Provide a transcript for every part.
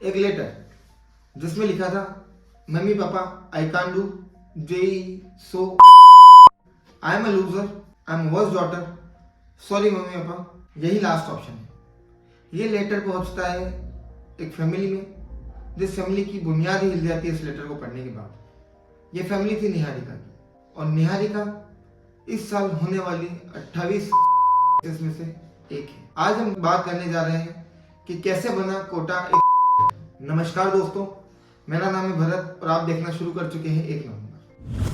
एक लेटर जिसमें लिखा था, mummy papa I can't do JEE so I am a loser, I am worst daughter, sorry mummy papa. यही last option है। ये लेटर पहुंचता है एक फैमिली में, जिस फैमिली की बुनियाद ही हिल जाती है इस लेटर को पढ़ने के बाद। ये फैमिली थी निहारिका की, और निहारिका इस साल होने वाली 28 में से एक है। आज हम बात करने जा रहे हैं कि कैसे बना कोटा एक। नमस्कार दोस्तों, मेरा नाम है भरत और आप देखना शुरू कर चुके हैं 1 नवंबर।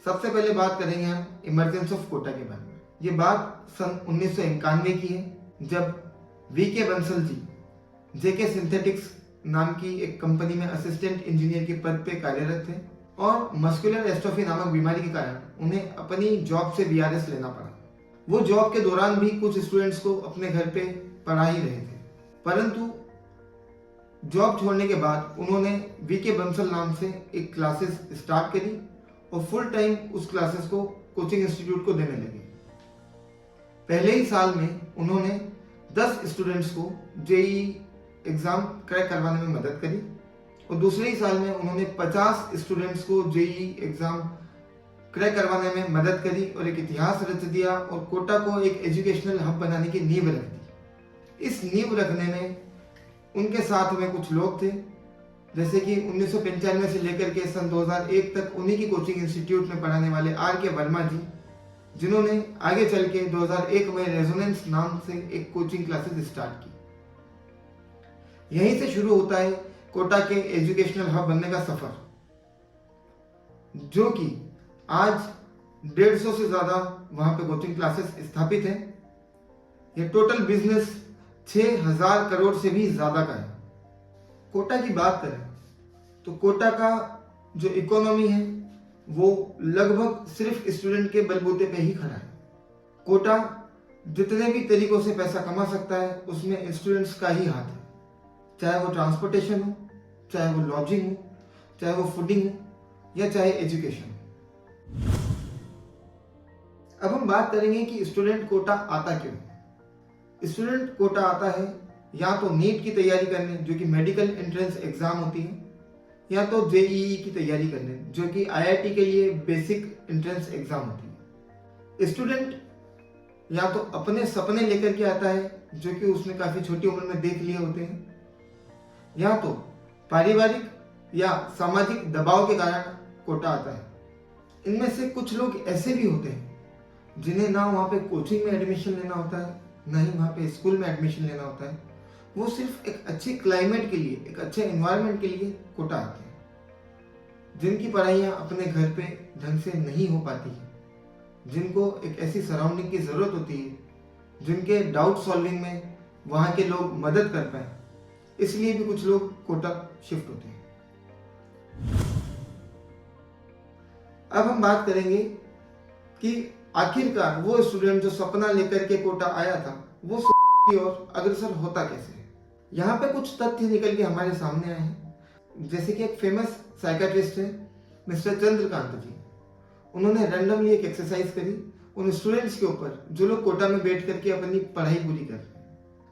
सबसे पहले बात करेंगे हम इमरजेंसी ऑफ कोटा के बारे में। ये बात सन 1991 की है, जब वीके बंसल जी जेके सिंथेटिक्स नाम की एक कंपनी में असिस्टेंट इंजीनियर के पद पे कार्यरत थे और मस्कुलर एस्ट्रोफी नामक बीमारी के कारण उन्हें अपनी जॉब से वीआरएस लेना पड़ा। वो जॉब के दौरान भी कुछ स्टूडेंट्स को अपने घर पे पढ़ा ही रहे थे, परंतु जॉब छोड़ने के बाद उन्होंने वीके बंसल नाम से एक क्लासेस स्टार्ट करी और फुल टाइम उस क्लासेस को कोचिंग इंस्टीट्यूट को देने लगे। पहले ही साल में उन्होंने 10 स्टूडेंट्स को जेई एग्जाम क्रैक करवाने में मदद करी और दूसरे ही साल में उन्होंने 50 स्टूडेंट्स को जेई एग्जाम क्रैक करवाने में मदद करी और एक इतिहास रच दिया और कोटा को एक एजुकेशनल हब बनाने की नींव रख दी। इस नींव रखने में उनके साथ में कुछ लोग थे, जैसे कि 1995 से लेकर के सन 2001 तक उन्हीं की कोचिंग इंस्टीट्यूट में पढ़ाने वाले आर के वर्मा जी, जिन्होंने आगे चल के 2001 में रेजोनेंस नाम से एक कोचिंग क्लासेस स्टार्ट की। यहीं से शुरू होता है कोटा के एजुकेशनल हब बनने का सफर, जो कि आज 150 से ज्यादा वहां पे कोचिंग क्लासेस स्थापित है। यह टोटल बिजनेस 6000 करोड़ से भी ज्यादा का है। कोटा की बात करें तो कोटा का जो इकोनॉमी है वो लगभग सिर्फ स्टूडेंट के बलबूते पे ही खड़ा है। कोटा जितने भी तरीकों से पैसा कमा सकता है उसमें स्टूडेंट्स का ही हाथ है, चाहे वो ट्रांसपोर्टेशन हो, चाहे वो लॉजिंग हो, चाहे वो फूडिंग हो, या चाहे एजुकेशन हो। अब हम बात करेंगे कि स्टूडेंट कोटा आता क्यों। स्टूडेंट कोटा आता है या तो नीट की तैयारी करने, जो कि मेडिकल एंट्रेंस एग्जाम होती है, या तो जेईई की तैयारी करने, जो कि आईआईटी के लिए बेसिक एंट्रेंस एग्जाम होती है। स्टूडेंट या तो अपने सपने लेकर के आता है, जो कि उसने काफी छोटी उम्र में देख लिए होते हैं, या तो पारिवारिक या सामाजिक दबाव के कारण कोटा आता है। इनमें से कुछ लोग ऐसे भी होते हैं जिन्हें ना वहाँ पे कोचिंग में एडमिशन लेना होता है, ना ही वहाँ पे स्कूल में एडमिशन लेना होता है। वो सिर्फ एक अच्छे क्लाइमेट के लिए, एक अच्छे एनवायरनमेंट के लिए कोटा आते हैं, जिनकी पढ़ाइयाँ अपने घर पे ढंग से नहीं हो पाती है, जिनको एक ऐसी सराउंडिंग की ज़रूरत होती है, जिनके डाउट सॉल्विंग में वहाँ के लोग मदद कर पाए, इसलिए भी कुछ लोग कोटा शिफ्ट होते हैं। अब हम बात करेंगे कि आखिरकार वो स्टूडेंट जो सपना लेकर के कोटा आया था वो की ओर अग्रसर होता कैसे है। यहाँ पे कुछ तथ्य निकल के हमारे सामने आए हैं। जैसे कि एक फेमस साइकाट्रिस्ट है मिस्टर चंद्रकांत जी, उन्होंने रैंडमली एक एक्सरसाइज करी उन स्टूडेंट्स के ऊपर जो लोग कोटा में बैठ करके अपनी पढ़ाई पूरी कर रहे हैं।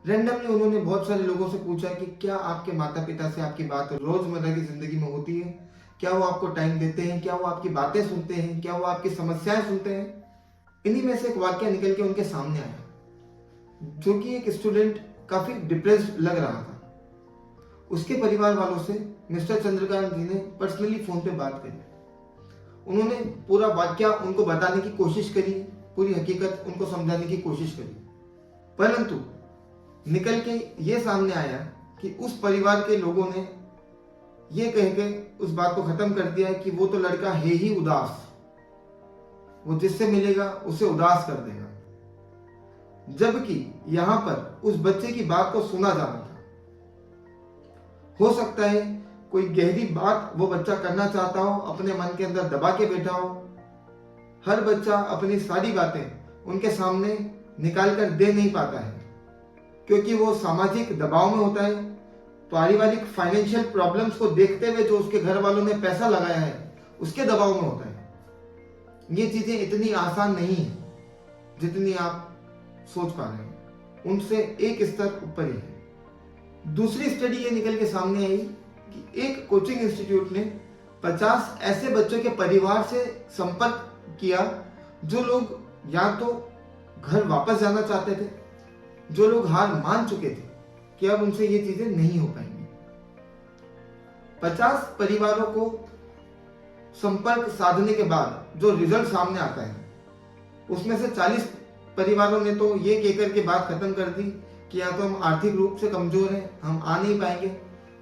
रैंडमली उन्होंने बहुत सारे लोगों से पूछा कि क्या आपके माता पिता से आपकी बात रोजमर्रा की जिंदगी में होती है, क्या वो आपको टाइम देते हैं, क्या वो आपकी बातें सुनते हैं, क्या वो आपकी समस्याएं सुनते हैं। इन्हीं में से एक वाक्य निकल के उनके सामने आया, जो कि एक स्टूडेंट काफी डिप्रेस्ड लग रहा था। उसके परिवार वालों से मिस्टर चंद्रकांत जी ने पर्सनली फोन पे बात करी। उन्होंने पूरा वाक्य उनको बताने की कोशिश करी, पूरी हकीकत उनको समझाने की कोशिश करी, परंतु निकल के ये सामने आया कि उस परिवार के लोगों ने ये कह के उस बात को खत्म कर दिया कि वो तो लड़का है ही उदास, वो जिससे मिलेगा उसे उदास कर देगा। जबकि यहां पर उस बच्चे की बात को सुना जाना था। हो सकता है कोई गहरी बात वो बच्चा करना चाहता हो, अपने मन के अंदर दबा के बैठा हो। हर बच्चा अपनी सारी बातें उनके सामने निकाल कर दे नहीं पाता है, क्योंकि वो सामाजिक दबाव में होता है। पारिवारिक फाइनेंशियल प्रॉब्लम्स को देखते हुए जो उसके घर वालों ने पैसा लगाया है उसके दबाव में होता है। ये चीजें इतनी आसान नहीं है जितनी आप सोच पा रहे हैं, उनसे एक स्तर ऊपर ही है। दूसरी स्टडी ये निकल के सामने आई कि एक कोचिंग इंस्टीट्यूट ने 50 ऐसे बच्चों के परिवार से संपर्क किया जो लोग या तो घर वापस जाना चाहते थे, जो लोग हार मान चुके थे कि अब उनसे ये चीजें नहीं हो पाएंगी। 50 परिवारों को संपर्क साधने के बाद जो रिजल्ट सामने आता है उसमें से 40 परिवारों ने तो ये कहकर के बात खत्म कर दी कि या तो हम आर्थिक रूप से कमजोर हैं, हम आ नहीं पाएंगे,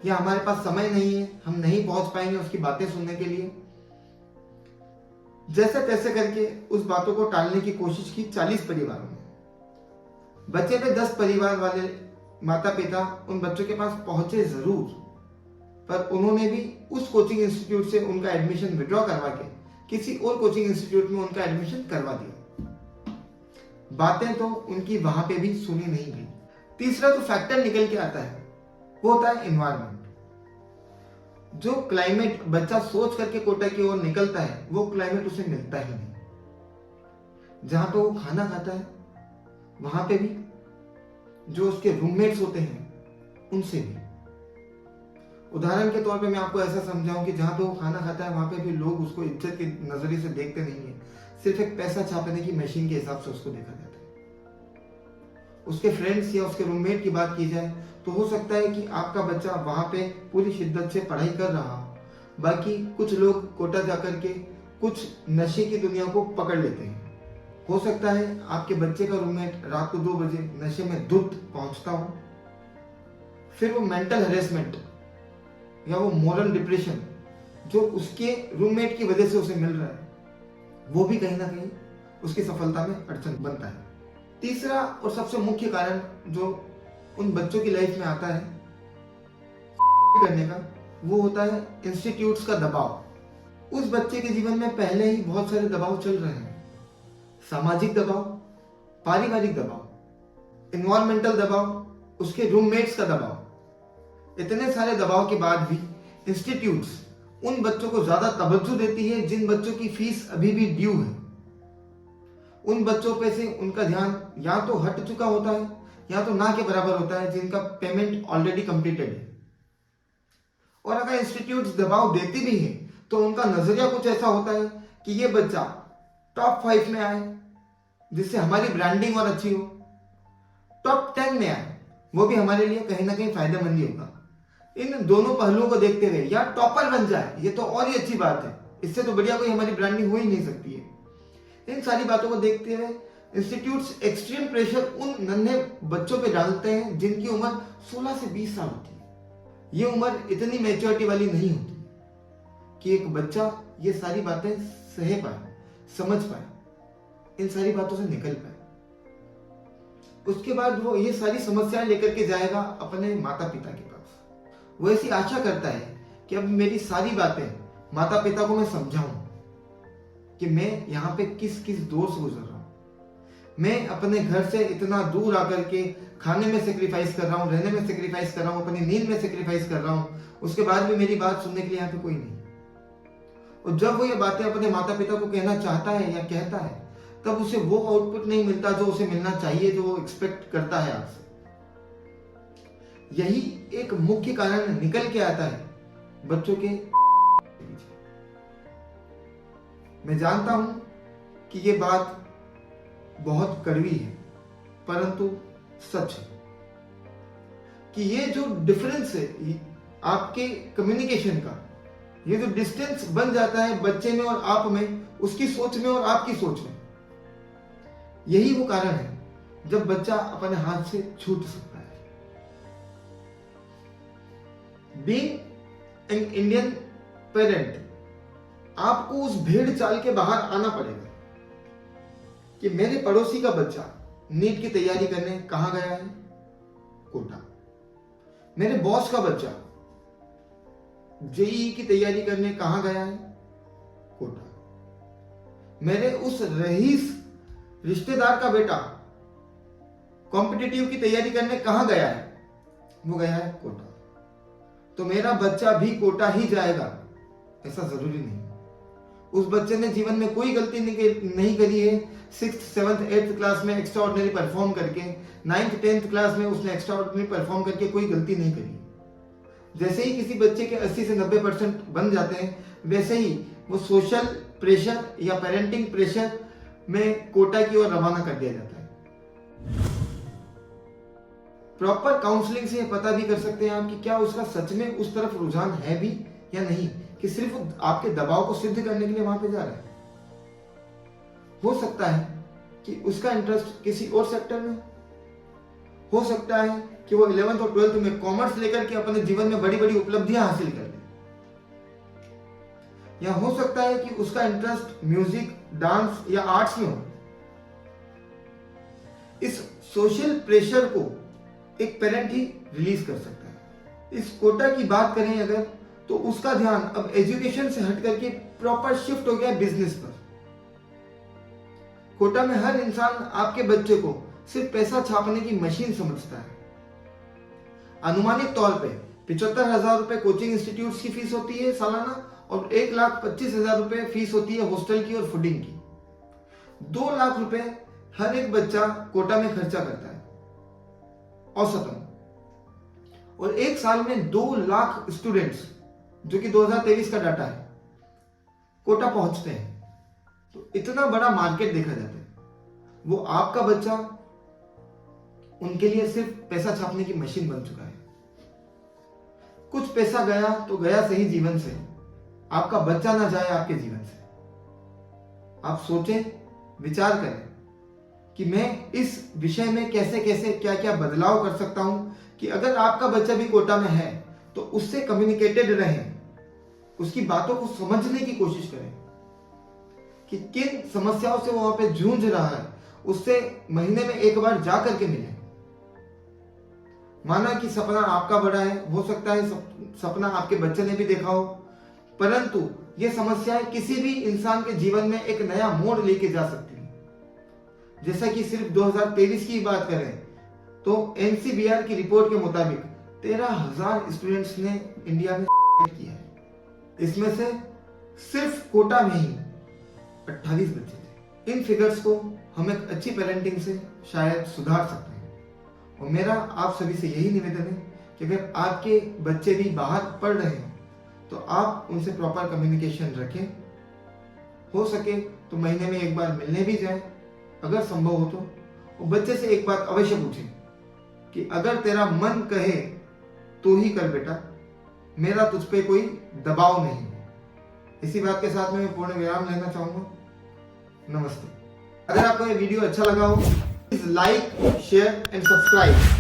या हमारे पास समय नहीं है, हम नहीं पहुंच पाएंगे उसकी बातें सुनने के लिए। जैसे तैसे करके उस बातों को टालने की कोशिश की 40 परिवारों ने। बचे हुए 10 परिवार वाले माता पिता उन बच्चों के पास पहुंचे जरूर, पर उन्होंने भी उस कोचिंग इंस्टीट्यूट से उनका एडमिशन विड्रॉ करवा के किसी और कोचिंग इंस्टीट्यूट में उनका एडमिशन करवा दिया। बातें तो उनकी वहां पे भी सुनी नहीं गई। तीसरा जो फैक्टर निकल के आता है वो होता है एनवायरनमेंट। जो क्लाइमेट बच्चा सोच करके कोटा की ओर निकलता है वो क्लाइमेट उसे मिलता ही नहीं। जहां पे वो खाना खाता है वहां पे भी जो उसके रूममेट्स होते हैं उनसे भी। उदाहरण के तौर पे मैं आपको ऐसा समझाऊं कि जहां पे वो खाना खाता है वहां पे भी लोग उसको इज्जत के नजरिए से देखते नहीं है, सिर्फ एक पैसा छापने की मशीन के हिसाब से उसको देखा जाता है। उसके फ्रेंड्स या उसके रूममेट की बात की जाए तो हो सकता है कि आपका बच्चा वहां पे पूरी शिद्दत से पढ़ाई कर रहा हो, बाकी कुछ लोग कोटा जाकर के कुछ नशे की दुनिया को पकड़ लेते हैं। हो सकता है आपके बच्चे का रूममेट रात को 2 बजे नशे में धुत पहुंचता हो, फिर वो मेंटल हेरेसमेंट या वो मोरल डिप्रेशन जो उसके रूममेट की वजह से उसे मिल रहा है वो भी कहीं ना कहीं उसकी सफलता में अड़चन बनता है। तीसरा और सबसे मुख्य कारण जो उन बच्चों की लाइफ में आता है करने का वो होता है इंस्टीट्यूट्स का दबाव। उस बच्चे के जीवन में पहले ही बहुत सारे दबाव चल रहे हैं। सामाजिक दबाव, पारिवारिक दबाव, एनवायरमेंटल दबाव, उसके रूममेट्स का दबाव। इतने सारे दबाव के बाद भी इंस्टीट्यूट्स उन बच्चों को ज्यादा तवज्जो देती है जिन बच्चों की फीस अभी भी ड्यू है। उन बच्चों पे से उनका ध्यान या तो हट चुका होता है या तो ना के बराबर होता है जिनका पेमेंट ऑलरेडी कंप्लीटेड है। और अगर इंस्टीट्यूट्स दबाव देती भी है तो उनका नजरिया कुछ ऐसा होता है कि ये बच्चा टॉप 5 में आए जिससे हमारी ब्रांडिंग और अच्छी हो, टॉप 10 में आए वो भी हमारे लिए कहीं ना कहीं फायदेमंद ही होगा। इन दोनों पहलुओं को देखते हुए या टॉपर बन जाए ये तो और ही अच्छी बात है, इससे तो बढ़िया कोई हमारी ब्रांडिंग हो ही नहीं सकती है। इन सारी बातों को देखते हुए इंस्टीट्यूट्स एक्सट्रीम प्रेशर उन नन्हे बच्चों पे डालते हैं जिनकी उम्र 16 से 20 साल होती है। ये उम्र इतनी मैच्योरिटी वाली नहीं होती कि एक बच्चा ये सारी बातें सह पाए, समझ पाए, इन सारी बातों से निकल पाए। उसके बाद वो ये सारी समस्याएं लेकर के जाएगा अपने माता पिता के पास। वो ऐसी आशा करता है कि अब मेरी सारी बातें माता पिता को मैं समझाऊं कि मैं यहाँ पे किस किस दौर से गुजर रहा हूँ। मैं अपने घर से इतना दूर आकर के खाने में सेक्रीफाइस कर रहा हूँ, रहने में सेक्रीफाइस कर रहा हूँ, अपनी नींद में सेक्रीफाइस कर रहा हूँ, उसके बाद भी मेरी बात सुनने के लिए यहाँ पे कोई नहीं। और जब वो ये बातें अपने माता पिता को कहना चाहता है या कहता है तब उसे वो आउटपुट नहीं मिलता जो उसे मिलना चाहिए, जो वो एक्सपेक्ट करता है आपसे। यही एक मुख्य कारण निकल के आता है बच्चों के। मैं जानता हूं कि ये बात बहुत कड़वी है परंतु सच है कि ये जो डिफरेंस है आपके कम्युनिकेशन का, ये जो डिस्टेंस बन जाता है बच्चे में और आप में, उसकी सोच में और आपकी सोच में, यही वो कारण है जब बच्चा अपने हाथ से छूट सकता है। बीइंग एन इंडियन पेरेंट, आपको उस भेड़ चाल के बाहर आना पड़ेगा कि मेरे पड़ोसी का बच्चा नीट की तैयारी करने कहां गया है? कोटा। मेरे बॉस का बच्चा जेईई की तैयारी करने कहां गया है? कोटा। मेरे उस रईस रिश्तेदार का बेटा कॉम्पिटिटिव की तैयारी करने कहां गया है? वो गया है कोटा। तो मेरा बच्चा भी कोटा ही जाएगा ऐसा जरूरी नहीं। उस बच्चे ने जीवन में कोई गलती नहीं करी है। 6th 7th 8th क्लास में एक्स्ट्रा ऑर्डिनरी परफॉर्म करके, 9th 10th क्लास में उसने एक्स्ट्रा ऑर्डिनरी परफॉर्म करके कोई गलती नहीं करी। जैसे ही किसी बच्चे के 80 से 90% बन जाते हैं, वैसे ही वो सोशल प्रेशर या पेरेंटिंग प्रेशर में कोटा की ओर रवाना कर दिया जाता है। प्रॉपर काउंसलिंग से पता भी कर सकते हैं आप कि क्या उसका सच में उस तरफ रुझान है भी या नहीं, कि सिर्फ आपके दबाव को सिद्ध करने के लिए वहां पे जा रहा है। हो सकता है कि उसका इंटरेस्ट किसी और सेक्टर में हो सकता है कि वो 11th और 12th में कॉमर्स लेकर के अपने जीवन में बड़ी बड़ी उपलब्धियां हासिल कर ले, या हो सकता है कि उसका इंटरेस्ट म्यूजिक, डांस या आर्ट्स में हो। इस सोशल प्रेशर को एक पेरेंट ही रिलीज कर सकता है। इस कोटा की बात करें अगर, तो उसका ध्यान अब एजुकेशन से हट करके प्रॉपर शिफ्ट हो गया बिजनेस पर। कोटा में हर इंसान आपके बच्चे को सिर्फ पैसा छापने की मशीन समझता है। अनुमानित तौर पे 75,000 रुपए कोचिंग इंस्टीट्यूट की फीस होती है सालाना, और 1,25,000 रुपए फीस होती है हॉस्टल की और फूडिंग की। 2 लाख रुपए हर एक बच्चा कोटा में खर्चा करता है औसतन, और एक साल में 2 लाख स्टूडेंट्स, जो कि 2023 का डाटा है, कोटा पहुंचते हैं। तो इतना बड़ा मार्केट देखा जाता है। वो आपका बच्चा उनके लिए सिर्फ पैसा छापने की मशीन बन चुका है। कुछ पैसा गया तो गया सही जीवन से, आपका बच्चा ना जाए आपके जीवन से। आप सोचें, विचार करें कि मैं इस विषय में कैसे कैसे क्या क्या बदलाव कर सकता हूं कि अगर आपका बच्चा भी कोटा में है तो उससे कम्युनिकेटेड रहें, उसकी बातों को समझने की कोशिश करें कि किन समस्याओं से वो वहां पे जूझ रहा है, उससे महीने में एक बार जा करके मिलें। माना कि सपना आपका बड़ा है, हो सकता है सपना आपके बच्चे ने भी देखा हो, परंतु ये समस्याएं किसी भी इंसान के जीवन में एक नया मोड़ लेके जा सकती है। जैसा कि सिर्फ 2023 की बात करें तो एनसीबीआर की रिपोर्ट के मुताबिक 13,000 स्टूडेंट्स ने इंडिया में किया है। इसमें से सिर्फ कोटा में ही 28 बच्चे थे। इन फिगर्स को हम एक अच्छी पेरेंटिंग से शायद सुधार सकते हैं। और मेरा आप सभी से यही निवेदन है कि अगर आपके बच्चे भी बाहर पढ़ रहे हैं तो आप उनसे प्रॉपर कम्युनिकेशन रखें। हो सके तो महीने में एक बार मिलने भी जाएं, अगर संभव हो तो। और बच्चे से एक बात अवश्य पूछें कि अगर तेरा मन कहे तो ही कर बेटा, मेरा तुझ पे कोई दबाव नहीं है। इसी बात के साथ में मैं पूर्ण विराम लेना चाहूंगा। नमस्ते। अगर आपको ये वीडियो अच्छा लगा हो, please like, share and subscribe.